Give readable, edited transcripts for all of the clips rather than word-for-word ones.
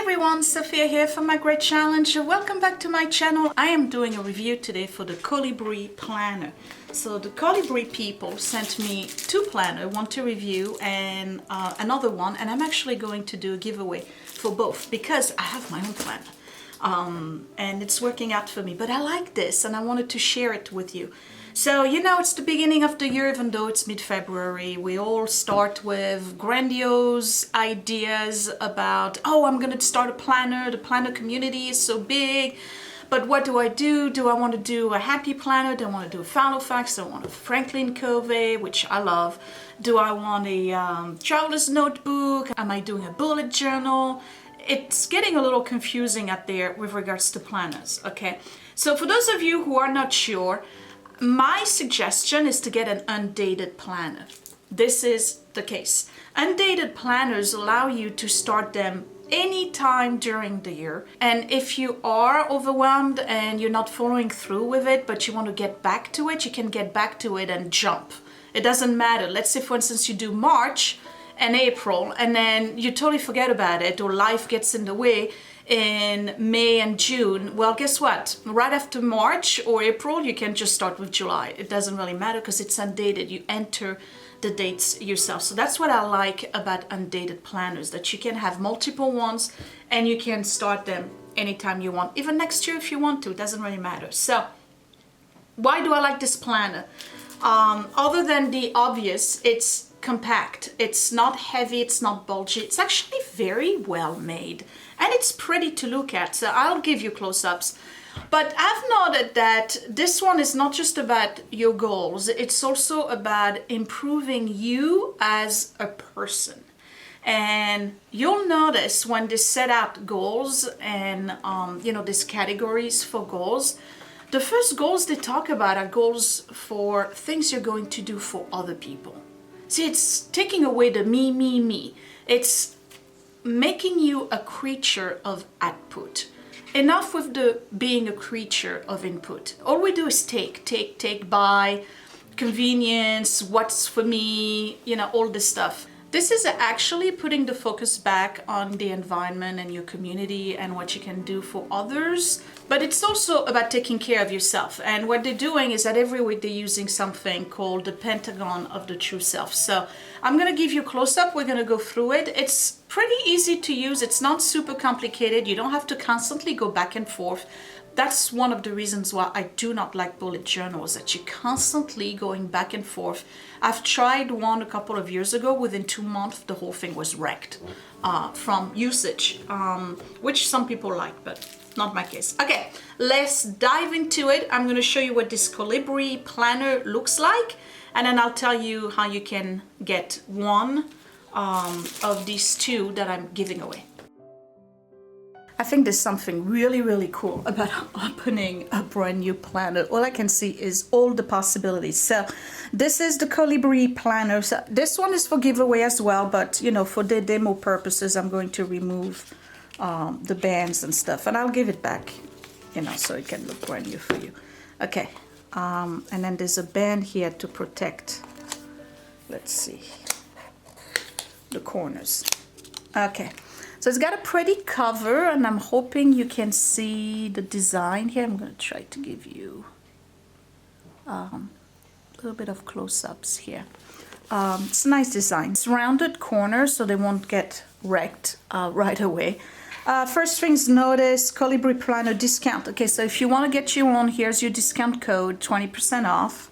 everyone, Sophia here from My Great Challenge. Welcome back to my channel. I am doing a review today for the Colibri Planner. So the Colibri people sent me two planners, one to review and another one, and I'm actually going to do a giveaway for both because I have my own planner and it's working out for me. But I like this and I wanted to share it with you. So, you know, it's the beginning of the year, even though it's mid-February. We all start with grandiose ideas about, oh, I'm going to start a planner. The planner community is so big. But what do? Do I want to do a happy planner? Do I want to do a Filofax? Do I want a Franklin Covey, which I love? Do I want a traveler's notebook? Am I doing a bullet journal? It's getting a little confusing out there with regards to planners, okay? So for those of you who are not sure, my suggestion is to get an undated planner. This is the case. Undated planners allow you to start them anytime during the year. And if you are overwhelmed and you're not following through with it, but you want to get back to it, you can get back to it and jump. It doesn't matter. Let's say, for instance, you do March and April, and then you totally forget about it, or life gets in the way in May and June. Well, guess what? Right after March or April, you can just start with July. It doesn't really matter because it's undated. You enter the dates yourself. So that's what I like about undated planners, that you can have multiple ones and you can start them anytime you want, even next year if you want to. It doesn't really matter. So why do I like this planner? Other than the obvious, it's compact, it's not heavy, it's not bulgy, it's actually very well made and it's pretty to look at. So I'll give you close-ups, but I've noted that this one is not just about your goals, it's also about improving you as a person. And you'll notice when they set out goals and you know, these categories for goals, the first goals they talk about are goals for things you're going to do for other people. See, it's taking away the me. It's making you a creature of output. Enough with the being a creature of input. All we do is take, buy, convenience, what's for me, you know, all this stuff. This is actually putting the focus back on the environment and your community and what you can do for others. But it's also about taking care of yourself. And what they're doing is that every week they're using something called the pentagon of the true self. So I'm going to give you a close-up. We're going to go through it. It's pretty easy to use. It's not super complicated. You don't have to constantly go back and forth. That's one of the reasons why I do not like bullet journals, that you're constantly going back and forth. I've tried one a couple of years ago. Within 2 months, the whole thing was wrecked from usage, which some people like, but not my case. Okay, let's dive into it. I'm going to show you what this Colibri Planner looks like, and then I'll tell you how you can get one of these two that I'm giving away. I think there's something really cool about opening a brand new planner. All I can see is all the possibilities. So this is the Colibri Planner. So this one is for giveaway as well, but you know, for the demo purposes, I'm going to remove the bands and stuff, and I'll give it back, you know, so it can look brand new for you. Okay, and then there's a band here to protect, let's see, the corners. Okay. So it's got a pretty cover, and I'm hoping you can see the design here. I'm going to try to give you a little bit of close-ups here. It's a nice design. It's rounded corners, so they won't get wrecked right away. First things notice, Colibri Planner discount. Okay, so if you want to get your own, here's your discount code, 20% off.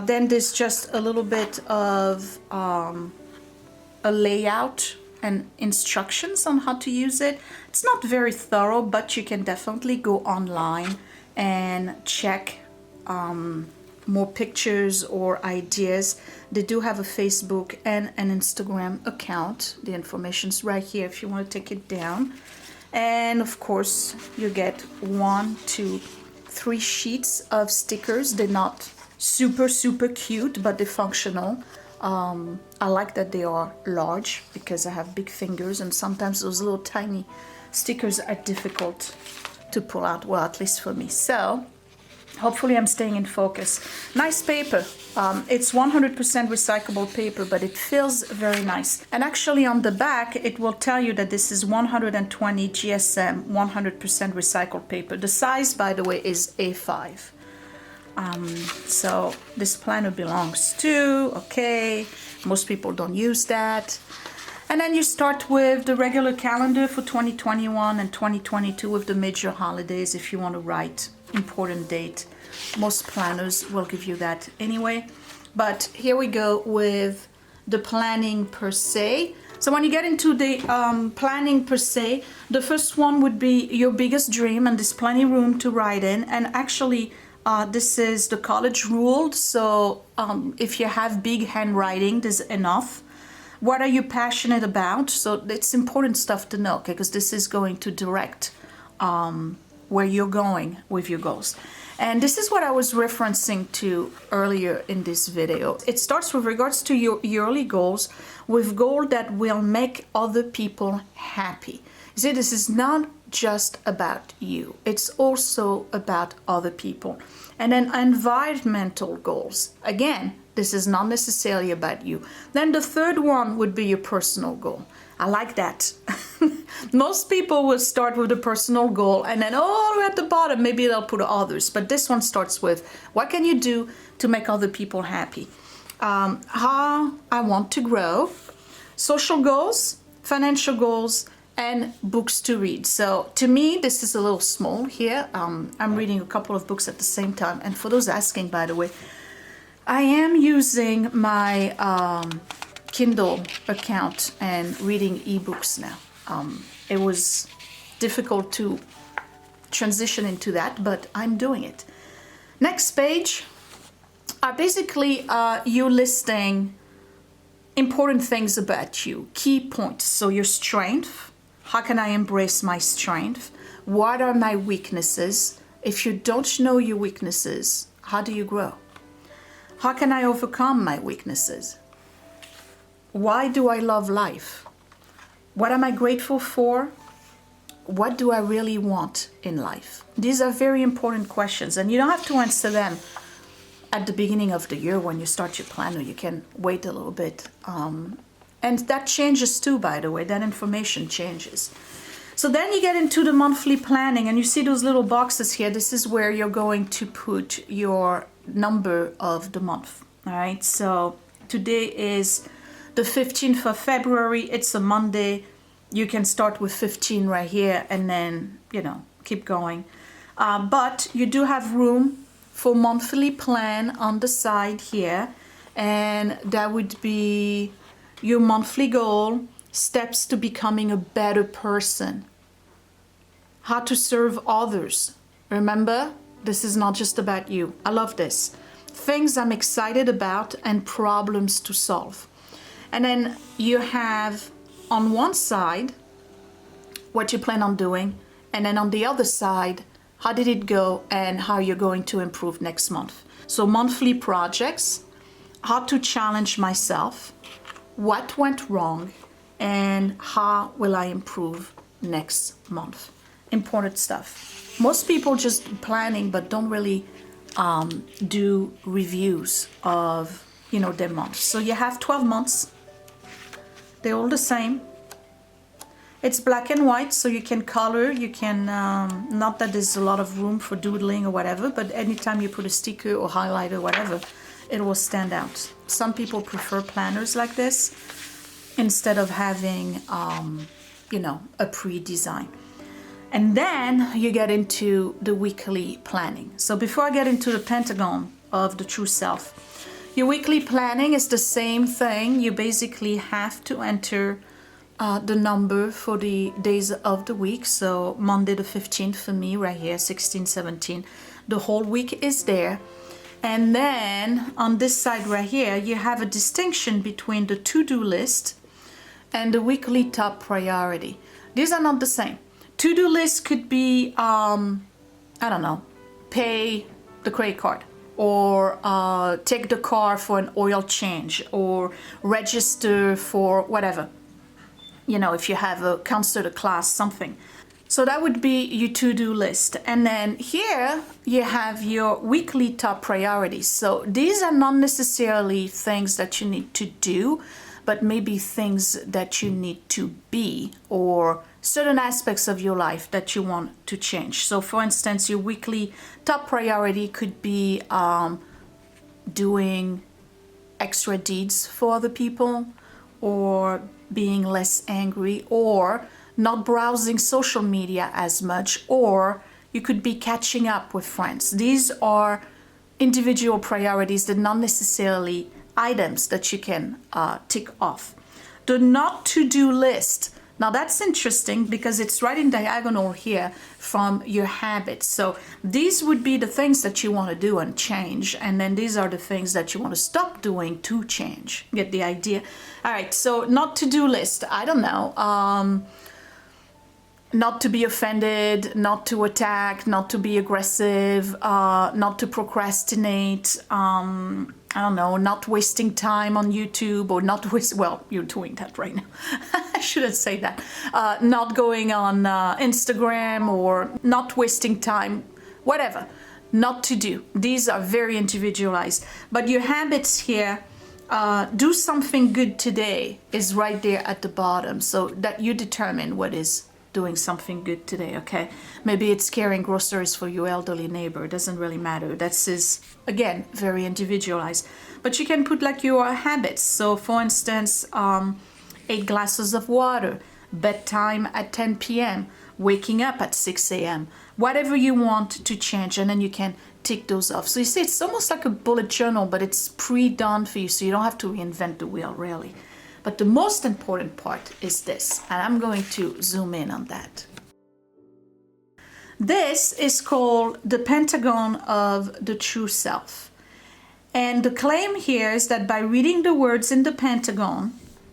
Then there's just a little bit of a layout and instructions on how to use it. It's not very thorough, but you can definitely go online and check more pictures or ideas. They do have a Facebook and an Instagram account. The information's right here if you want to take it down. And of course, you get 1, 2, 3 sheets of stickers. They're not super cute, but they're functional. I like that they are large because I have big fingers, and sometimes those little tiny stickers are difficult to pull out, well, at least for me. So Hopefully I'm staying in focus. Nice paper. It's 100% recyclable paper, but it feels very nice. And actually on the back, it will tell you that this is 120 GSM, 100% recycled paper. The size, by the way, is A5. So this planner belongs to, okay, most people don't use that. And then you start with the regular calendar for 2021 and 2022 with the major holidays if you want to write important date. Most planners will give you that anyway. But here we go with the planning per se. So when you get into the planning per se, the first one would be your biggest dream, and there's plenty of room to write in. And actually, this is the college ruled, so if you have big handwriting, there's enough. What are you passionate about? So it's important stuff to know, okay, because this is going to direct where you're going with your goals. And this is what I was referencing to earlier in this video. It starts with regards to your yearly goals, with goals that will make other people happy. You see, this is not just about you. It's also about other people. And then environmental goals. Again, this is not necessarily about you. Then the third one would be your personal goal. I like that. Most people will start with a personal goal, and then all the way at the bottom, maybe they'll put others. But this one starts with, what can you do to make other people happy? How I want to grow, social goals, financial goals, and books to read. So to me, this is a little small here. I'm reading a couple of books at the same time. And for those asking, by the way, I am using my Kindle account and reading ebooks now. It was difficult to transition into that, but I'm doing it. Next page are basically you listing important things about you, key points. So your strength, how can I embrace my strength? What are my weaknesses? If you don't know your weaknesses, how do you grow? How can I overcome my weaknesses? Why do I love life? What am I grateful for? What do I really want in life? These are very important questions, and you don't have to answer them at the beginning of the year when you start your planner. You can wait a little bit. And that changes too, by the way. That information changes. So then you get into the monthly planning, and you see those little boxes here. This is where you're going to put your number of the month. All right, so today is the 15th of February. It's a Monday. You can start with 15 right here and then, you know, keep going. But you do have room for monthly plan on the side here. And that would be your monthly goal, steps to becoming a better person, how to serve others. Remember, this is not just about you. I love this. Things I'm excited about and problems to solve. And then you have on one side what you plan on doing, and then on the other side, how did it go and how you're going to improve next month. So monthly projects, how to challenge myself, what went wrong, and how will I improve next month. Important stuff. Most people just planning but don't really do reviews of, you know, their months. So you have 12 months. They're all the same. It's black and white, so you can color, you can, not that there's a lot of room for doodling or whatever, but anytime you put a sticker or highlighter or whatever, it will stand out. Some people prefer planners like this instead of having, you know, a pre-design. And then you get into the weekly planning. So before I get into the pentagon of the true self, your weekly planning is the same thing. You basically have to enter the number for the days of the week. So Monday the 15th for me right here, 16, 17. The whole week is there. And then on this side right here, you have a distinction between the to-do list and the weekly top priority. These are not the same. To-do list could be, I don't know, pay the credit card, or take the car for an oil change, or register for whatever. You know, if you have a concert, a class, something. So that would be your to-do list. And then here you have your weekly top priorities. So these are not necessarily things that you need to do, but maybe things that you need to be, or certain aspects of your life that you want to change. So for instance, your weekly top priority could be doing extra deeds for other people, or being less angry, or not browsing social media as much, or you could be catching up with friends. These are individual priorities that not necessarily items that you can tick off. The not to-do list. Now that's interesting because it's right in diagonal here from your habits. So these would be the things that you want to do and change, and then these are the things that you want to stop doing to change. Get the idea? All right, so not to-do list. I don't know. Not to be offended, not to attack, not to be aggressive, not to procrastinate, I don't know, not wasting time on YouTube, or not waste, well, you're doing that right now. I shouldn't say that. Not going on Instagram, or not wasting time, whatever. Not to do. These are very individualized. But your habits here, do something good today, is right there at the bottom, so that you determine what is doing something good today. Okay, maybe it's carrying groceries for your elderly neighbor. It doesn't really matter. That's is, again, very individualized. But you can put like your habits. So for instance, 8 glasses of water, bedtime at 10 p.m., waking up at 6 a.m., whatever you want to change, and then you can tick those off. So you see, it's almost like a bullet journal, but it's pre-done for you, so you don't have to reinvent the wheel, really. But the most important part is this, and I'm going to zoom in on that. This is called the pentagon of the true self. And the claim here is that by reading the words in the pentagon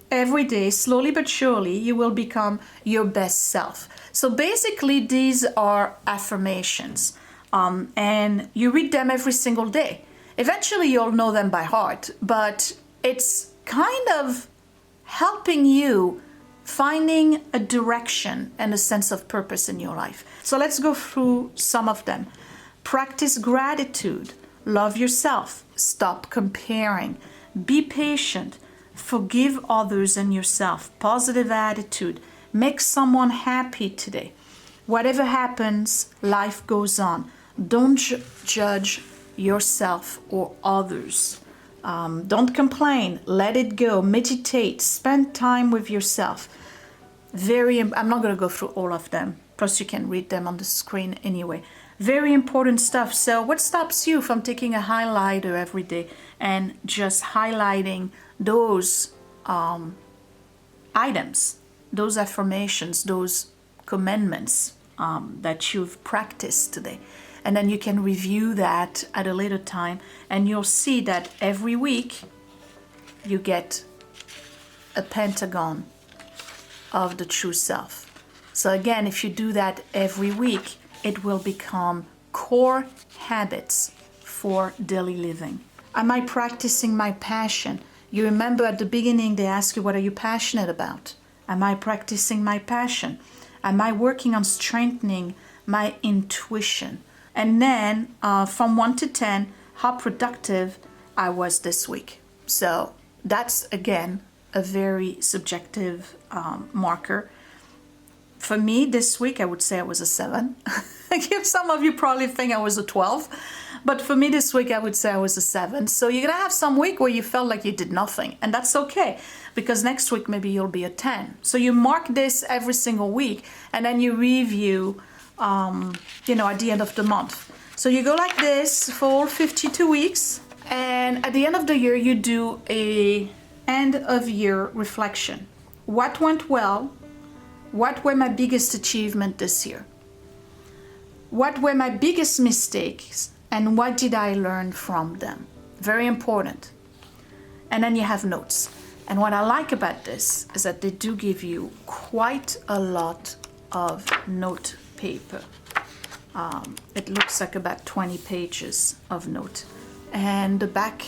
every day, slowly but surely, you will become your best self. So basically, these are affirmations, and you read them every single day. Eventually, you'll know them by heart, but it's kind of helping you finding a direction and a sense of purpose in your life. So let's go through some of them. Practice gratitude. Love yourself. Stop comparing. Be patient. Forgive others and yourself. Positive attitude. Make someone happy today. Whatever happens, life goes on. Don't judge yourself or others. Don't complain, let it go, meditate, spend time with yourself. I'm not going to go through all of them, plus you can read them on the screen anyway. Very important stuff. So what stops you from taking a highlighter every day and just highlighting those items, those affirmations, those commandments that you've practiced today? And then you can review that at a later time, and you'll see that every week you get a pentagon of the true self. So again, if you do that every week, it will become core habits for daily living. Am I practicing my passion? You remember at the beginning they ask you, what are you passionate about? Am I practicing my passion? Am I working on strengthening my intuition? And then from 1 to 10, how productive I was this week. So that's, again, a very subjective marker. For me this week, I would say I was a 7. Some of you probably think I was a 12. But for me this week, I would say I was a 7. So you're going to have some week where you felt like you did nothing. And that's okay, because next week maybe you'll be a 10. So you mark this every single week, and then you review at the end of the month. So you go like this for all 52 weeks, and at the end of the year you do a end of year reflection. What went well? What were my biggest achievements this year? What were my biggest mistakes, and what did I learn from them? Very important. And then you have notes. And what I like about this is that they do give you quite a lot of note paper. It looks like about 20 pages of note. And the back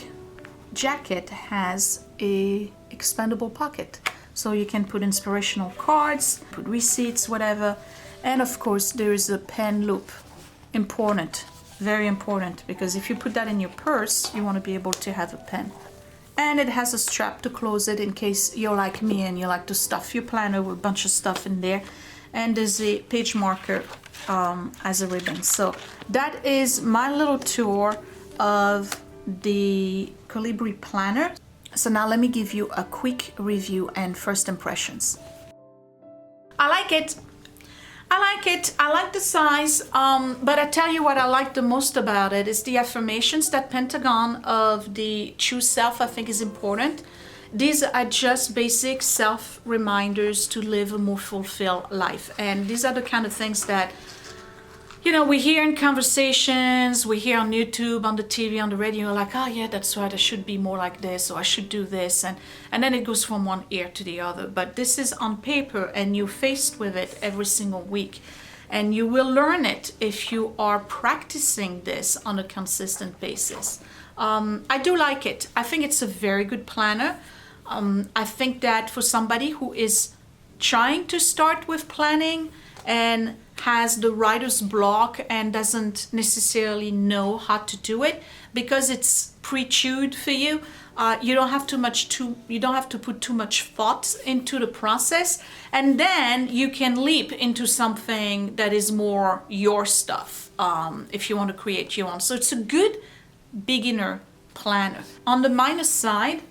jacket has a expandable pocket. So you can put inspirational cards, put receipts, whatever. And of course there is a pen loop. Important, very important, because if you put that in your purse, you want to be able to have a pen. And it has a strap to close it in case you're like me and you like to stuff your planner with a bunch of stuff in there. And there's a page marker as a ribbon. So that is my little tour of the Colibri Planner. So now let me give you a quick review and first impressions. I like it. I like the size, but I tell you what I like the most about it is the affirmations. That pentagon of the true self I think is important. These are just basic self reminders to live a more fulfilled life, and these are the kind of things that, you know, we hear in conversations, we hear on YouTube, on the TV, on the radio, like, oh yeah, that's right, I should be more like this, or I should do this, and then it goes from one ear to the other. But this is on paper, and you're faced with it every single week, and you will learn it if you are practicing this on a consistent basis. I do like it. I think it's a very good planner. I think that for somebody who is trying to start with planning and has the writer's block and doesn't necessarily know how to do it because it's pre-chewed for you, you don't have to put too much thought into the process, and then you can leap into something that is more your stuff if you want to create your own. So it's a good beginner planner. On the minus side,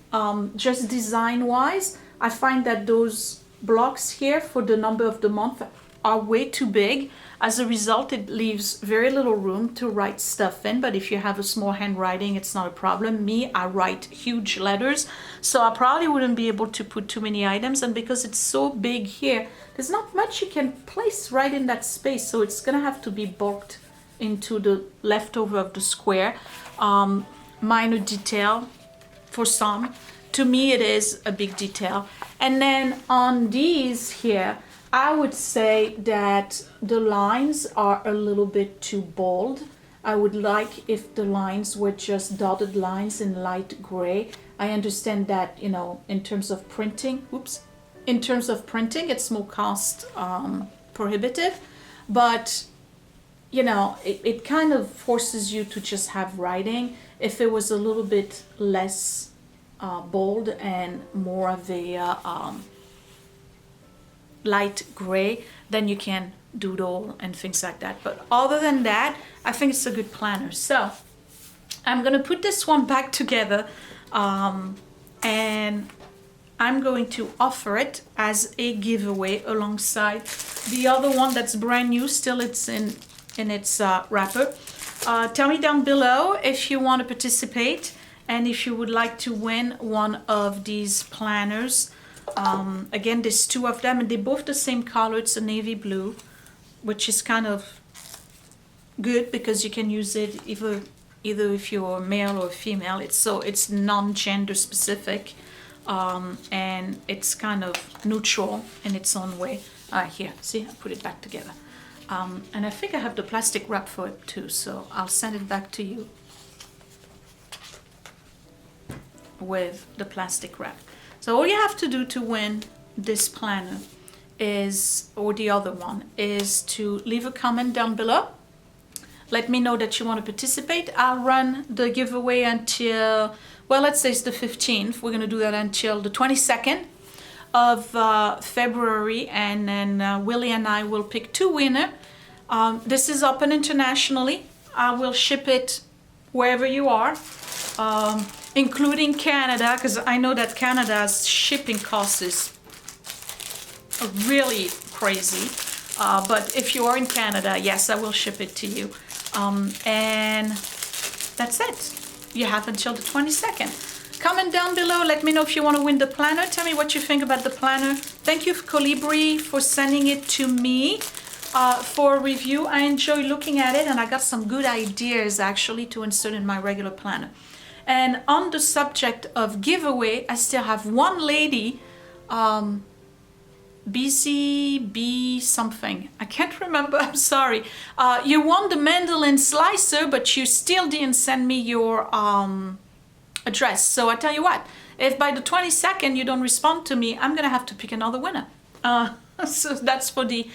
just design wise, I find that those blocks here for the number of the month are way too big. As a result, it leaves very little room to write stuff in, but if you have a small handwriting, it's not a problem. Me, I write huge letters, so I probably wouldn't be able to put too many items, and because it's so big here, there's not much you can place right in that space, so it's gonna have to be bulked into the leftover of the square. Minor detail for some. To me, it is a big detail. And then on these here, I would say that the lines are a little bit too bold. I would like if the lines were just dotted lines in light gray. I understand that, you know, in terms of printing, it's more cost prohibitive, but you know, it kind of forces you to just have writing. If it was a little bit less bold and more of a light gray, then you can doodle and things like that. But other than that, I think it's a good planner. So I'm gonna put this one back together and I'm going to offer it as a giveaway alongside the other one that's brand new. Still, it's in its wrapper. Tell me down below if you want to participate and if you would like to win one of these planners. Again, there's two of them and they're both the same color. It's a navy blue, which is kind of good because you can use it either if you're a male or a female. It's non-gender specific, and it's kind of neutral in its own way. Here, see, I put it back together. And I think I have the plastic wrap for it too, so I'll send it back to you with the plastic wrap. So all you have to do to win this planner is, or the other one, is to leave a comment down below. Let me know that you want to participate. I'll run the giveaway until, well, let's say it's the 15th. We're going to do that until the 22nd of February, and then Willie and I will pick two winners. This is open internationally. I will ship it wherever you are, including Canada, because I know that Canada's shipping cost is really crazy. But if you are in Canada, yes, I will ship it to you. And that's it. You have until the 22nd. Comment down below. Let me know if you want to win the planner. Tell me what you think about the planner. Thank you, Colibri, for sending it to me for a review. I enjoy looking at it, and I got some good ideas actually to insert in my regular planner. And on the subject of giveaway, I still have one lady, BCB something. I can't remember, I'm sorry. You won the mandolin slicer, but you still didn't send me your address. So I tell you what, if by the 22nd you don't respond to me, I'm gonna have to pick another winner. So that's for the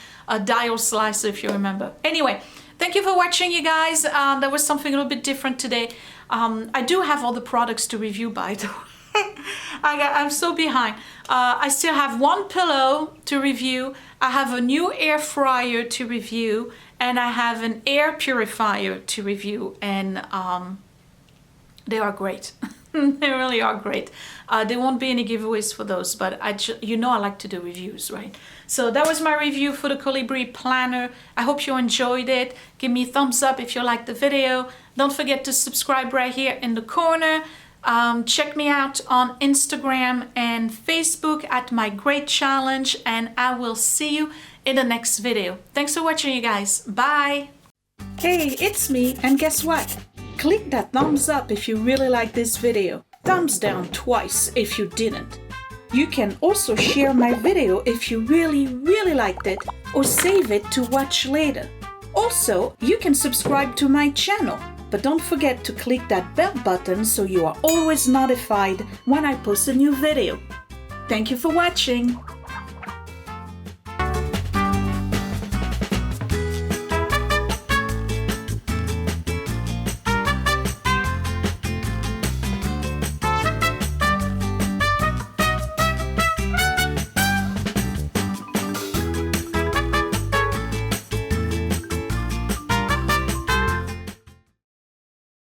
dial slicer, if you remember. Anyway, thank you for watching, you guys. There was something a little bit different today. I do have all the products to review, by the way. I'm so behind. I still have one pillow to review. I have a new air fryer to review, and I have an air purifier to review, and they are great. They really are great. There won't be any giveaways for those, but you know I like to do reviews, right? So that was my review for the Colibri Planner. I hope you enjoyed it. Give me a thumbs up if you liked the video. Don't forget to subscribe right here in the corner. Check me out on Instagram and Facebook at My Great Challenge, and I will see you in the next video. Thanks for watching, you guys. Bye! Hey, it's me, and guess what? Click that thumbs up if you really like this video. Thumbs down twice if you didn't. You can also share my video if you really liked it, or save it to watch later. Also, you can subscribe to my channel, but don't forget to click that bell button so you are always notified when I post a new video. Thank you for watching.